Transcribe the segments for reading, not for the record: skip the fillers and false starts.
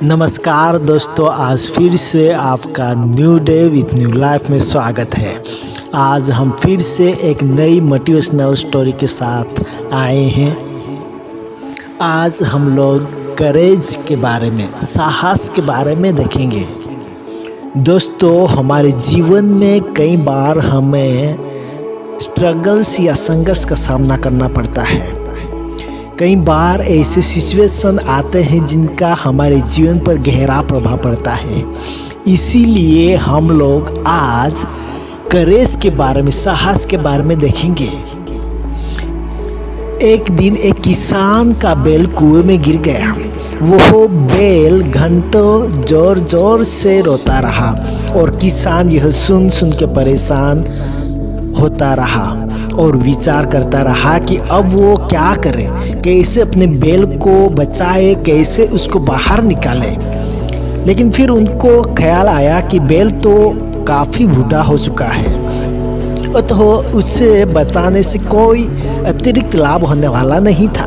नमस्कार दोस्तों, आज फिर से आपका new day with new life में स्वागत है। आज हम फिर से एक नई मोटिवेशनल स्टोरी के साथ आए हैं। आज हम लोग करेज के बारे में, साहस के बारे में देखेंगे। दोस्तों, हमारे जीवन में कई बार हमें स्ट्रगल्स या संघर्ष का सामना करना पड़ता है। कई बार ऐसे सिचुएशन आते हैं जिनका हमारे जीवन पर गहरा प्रभाव पड़ता है। इसीलिए हम लोग आज करेज के बारे में, साहस के बारे में देखेंगे। एक दिन एक किसान का बैल कुएं में गिर गया। वो बैल घंटों जोर जोर से रोता रहा और किसान यह सुन सुन के परेशान होता रहा और विचार करता रहा कि अब वो क्या करे, कैसे अपने बैल को बचाए, कैसे उसको बाहर निकाले। लेकिन फिर उनको ख्याल आया कि बैल तो काफ़ी बूढ़ा हो चुका है, तो उसे बचाने से कोई अतिरिक्त लाभ होने वाला नहीं था।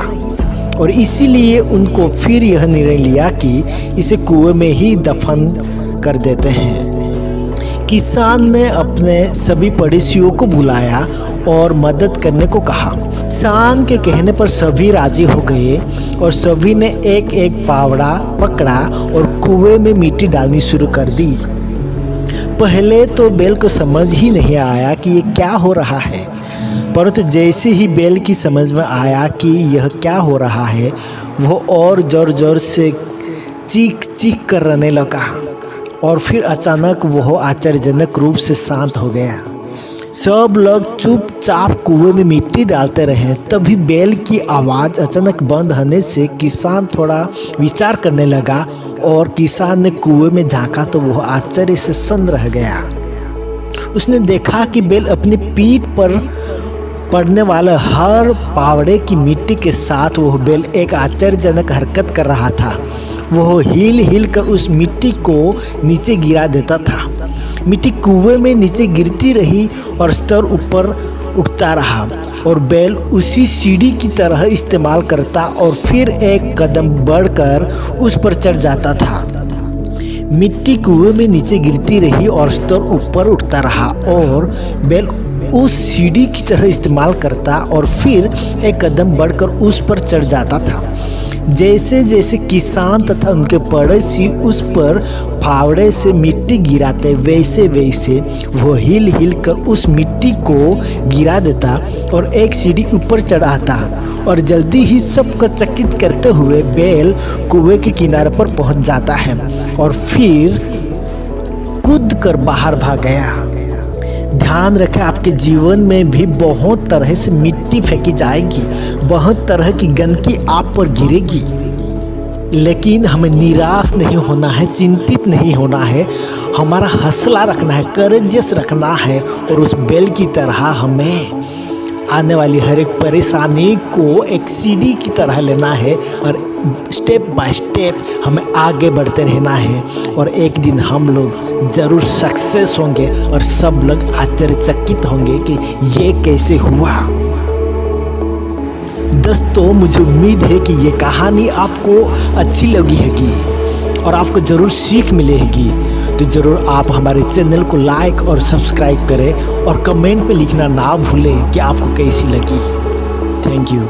और इसीलिए उनको फिर यह निर्णय लिया कि इसे कुएं में ही दफन कर देते हैं। किसान ने अपने सभी पड़ोसियों को बुलाया और मदद करने को कहा। किसान के कहने पर सभी राजी हो गए और सभी ने एक एक फावड़ा पकड़ा और कुएं में मिट्टी डालनी शुरू कर दी। पहले तो बैल को समझ ही नहीं आया कि ये क्या हो रहा है, परंतु जैसे ही बैल की समझ में आया कि यह क्या हो रहा है, वो और जोर जोर से चीख चीख कर रोने लगा और फिर अचानक वह आश्चर्यजनक रूप से शांत हो गया। सब लोग चुपचाप कुएं में मिट्टी डालते रहे। तभी बैल की आवाज़ अचानक बंद होने से किसान थोड़ा विचार करने लगा और किसान ने कुएं में झांका तो वह आश्चर्य से सन्न रह गया। उसने देखा कि बैल अपनी पीठ पर पड़ने वाले हर पावड़े की मिट्टी के साथ वह बैल एक आश्चर्यजनक हरकत कर रहा था। वह हिल हिल कर उस मिट्टी को नीचे गिरा देता था। मिट्टी कुएं में नीचे गिरती रही और स्तर ऊपर उठता रहा और बैल उसी सीढ़ी की तरह इस्तेमाल करता और फिर एक कदम बढ़कर उस पर चढ़ जाता था। मिट्टी कुएं में नीचे गिरती रही और स्तर ऊपर उठता रहा और बैल उस सीढ़ी की तरह इस्तेमाल करता और फिर एक कदम बढ़कर उस पर चढ़ जाता था। जैसे जैसे किसान तथा उनके पड़ोसी उस पर फावड़े से मिट्टी गिराते, वैसे वैसे वो हिल हिल कर उस मिट्टी को गिरा देता और एक सीढ़ी ऊपर चढ़ाता और जल्दी ही सबको चकित करते हुए बैल कुएं के किनारे पर पहुंच जाता है और फिर कूद कर बाहर भाग गया। ध्यान रखें, आपके जीवन में भी बहुत तरह से मिट्टी फेंकी जाएगी, बहुत तरह की गंदगी आप पर गिरेगी, लेकिन हमें निराश नहीं होना है, चिंतित नहीं होना है। हमारा हौसला रखना है, करेजियस रखना है और उस बैल की तरह हमें आने वाली हर एक परेशानी को एक सीढ़ी की तरह लेना है और स्टेप बाय स्टेप हमें आगे बढ़ते रहना है। और एक दिन हम लोग ज़रूर सक्सेस होंगे और सब लोग आश्चर्यचकित होंगे कि ये कैसे हुआ। दोस्तों, मुझे उम्मीद है कि ये कहानी आपको अच्छी लगी होगी और आपको ज़रूर सीख मिलेगी। तो ज़रूर आप हमारे चैनल को लाइक और सब्सक्राइब करें और कमेंट में लिखना ना भूलें कि आपको कैसी लगी। Thank you.